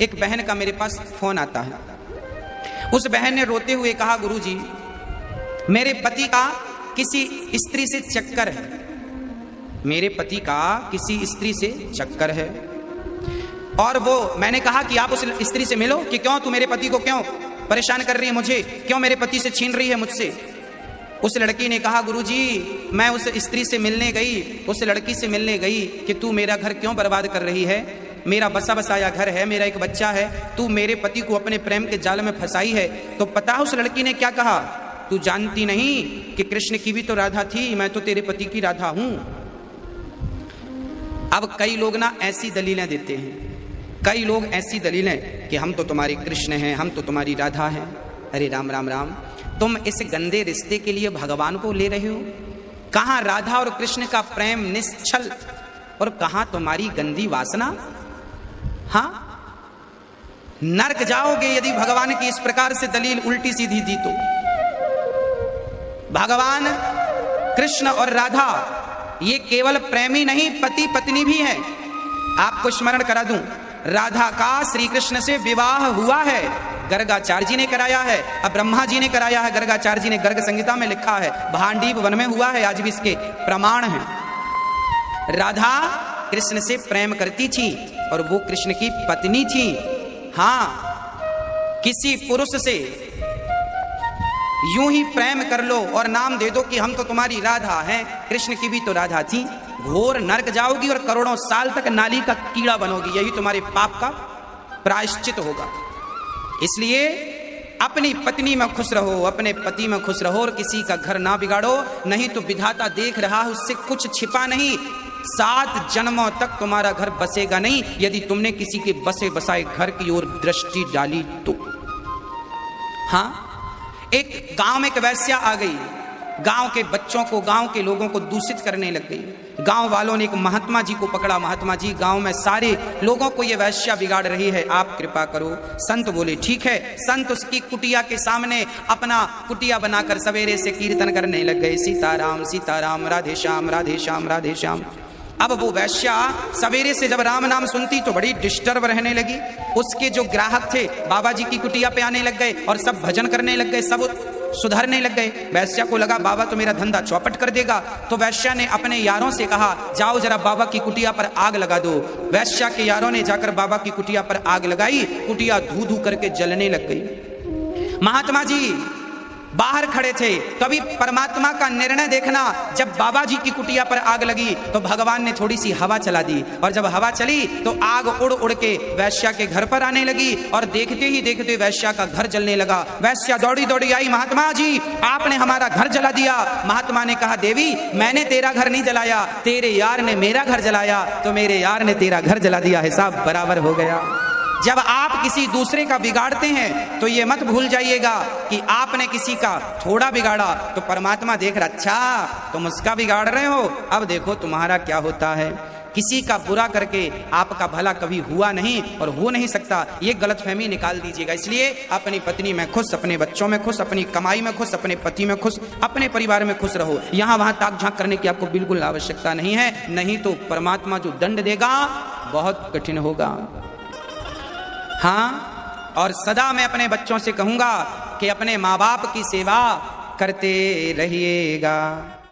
एक बहन का मेरे पास फोन आता है। उस बहन ने रोते हुए कहा, गुरुजी मेरे पति का किसी स्त्री से चक्कर है, मेरे पति का किसी स्त्री से चक्कर है। और वो मैंने कहा कि आप उस स्त्री से मिलो, कि क्यों तू मेरे पति को क्यों परेशान कर रही है, मुझे क्यों मेरे पति से छीन रही है मुझसे। उस लड़की ने कहा, गुरुजी मैं उस स्त्री से मिलने गई, उस लड़की से मिलने गई कि तू मेरा घर क्यों बर्बाद कर रही है, मेरा बसा बसाया घर है, मेरा एक बच्चा है, तू मेरे पति को अपने प्रेम के जाल में फंसाई है। तो पता है उस लड़की ने क्या कहा, तू जानती नहीं कि कृष्ण की भी तो राधा थी, मैं तो तेरे पति की राधा हूं। अब कई लोग ना ऐसी दलीलें देते हैं, कई लोग ऐसी दलीलें कि हम तो तुम्हारे कृष्ण हैं, हम तो तुम्हारी राधा हैं। अरे राम राम राम, तुम इस गंदे रिश्ते के लिए भगवान को ले रहे हो। कहां राधा और कृष्ण का प्रेम निश्चल और कहां तुम्हारी गंदी वासना। हां, नरक जाओगे यदि भगवान की इस प्रकार से दलील उल्टी सीधी दी तो। भगवान कृष्ण और राधा ये केवल प्रेमी नहीं, पति पत्नी भी है। आपको स्मरण करा दूं, राधा का श्री कृष्ण से विवाह हुआ है, गर्गाचार्य जी ने कराया है, अब ब्रह्मा जी ने कराया है, गर्गाचार्य जी ने गर्ग संहिता में लिखा है, भांडीप वन में हुआ है, आज भी इसके प्रमाण हैं। राधा कृष्ण से प्रेम करती थी और वो कृष्ण की पत्नी थी। हां, किसी पुरुष से यूं ही प्रेम कर लो और नाम दे दो कि हम तो तुम्हारी राधा हैं, कृष्ण की भी तो राधा थी, घोर नरक जाओगी और करोड़ों साल तक नाली का कीड़ा बनोगी। यही तुम्हारे पाप का प्रायश्चित होगा। इसलिए अपनी पत्नी में खुश रहो, अपने पति में खुश रहो और किसी का घर ना बिगाड़ो, नहीं तो विधाता देख रहा है, उससे कुछ छिपा नहीं। 7 जन्मों तक तुम्हारा घर बसेगा नहीं यदि तुमने किसी के बसे बसाए घर की ओर दृष्टि डाली तो। हाँ, एक गांव में एक वैश्या आ गई, गांव के बच्चों को, गांव के लोगों को दूषित करने लग गई। गांव वालों ने एक महात्मा जी को पकड़ा, महात्मा जी गांव में सारे लोगों को ये वैश्या बिगाड़ रही है, आप कृपा करो। संत बोले ठीक है। संत उसकी कुटिया के सामने अपना कुटिया बनाकर सवेरे से कीर्तन करने लग गए, सीताराम सीताराम, राधे श्याम राधे श्याम राधे श्याम। अब वो वैश्या सवेरे से जब राम नाम सुनती तो बड़ी डिस्टर्ब रहने लगी। उसके जो ग्राहक थे बाबा जी की कुटिया पे आने लग गए और सब भजन करने लग गए, सब सुधरने लग गए। वैश्या को लगा बाबा तो मेरा धंधा चौपट कर देगा, तो वैश्या ने अपने यारों से कहा जाओ जरा बाबा की कुटिया पर आग लगा दो। वैश्या के यारों ने जाकर बाबा की कुटिया पर आग लगाई, कुटिया धू धू करके जलने लग गई। महात्मा जी बाहर खड़े थे। कभी परमात्मा का निर्णय देखना, जब बाबा जी की कुटिया पर आग लगी तो भगवान ने थोड़ी सी हवा चला दी और जब हवा चली तो आग उड़ उड़ के वैश्या के घर पर आने लगी और देखते ही देखते वैश्या का घर जलने लगा। वैश्या दौड़ी दौड़ी आई, महात्मा जी आपने हमारा घर जला दिया। महात्मा ने कहा देवी मैंने तेरा घर नहीं जलाया, तेरे यार ने मेरा घर जलाया, तो मेरे यार ने तेरा घर जला दिया, हिसाब बराबर हो गया। जब आप किसी दूसरे का बिगाड़ते हैं तो ये मत भूल जाइएगा कि आपने किसी का थोड़ा बिगाड़ा तो परमात्मा देख रहा, अच्छा तुम उसका बिगाड़ रहे हो, अब देखो तुम्हारा क्या होता है। किसी का बुरा करके आपका भला कभी हुआ नहीं और हो नहीं सकता, ये गलतफहमी निकाल दीजिएगा। इसलिए अपनी पत्नी में खुश, अपने बच्चों में खुश, अपनी कमाई में खुश, अपने पति में खुश, अपने परिवार में खुश रहो। यहाँ वहां ताक झांक करने की आपको बिल्कुल आवश्यकता नहीं है, नहीं तो परमात्मा जो दंड देगा बहुत कठिन होगा। हाँ, और सदा मैं अपने बच्चों से कहूंगा कि अपने माँ बाप की सेवा करते रहिएगा।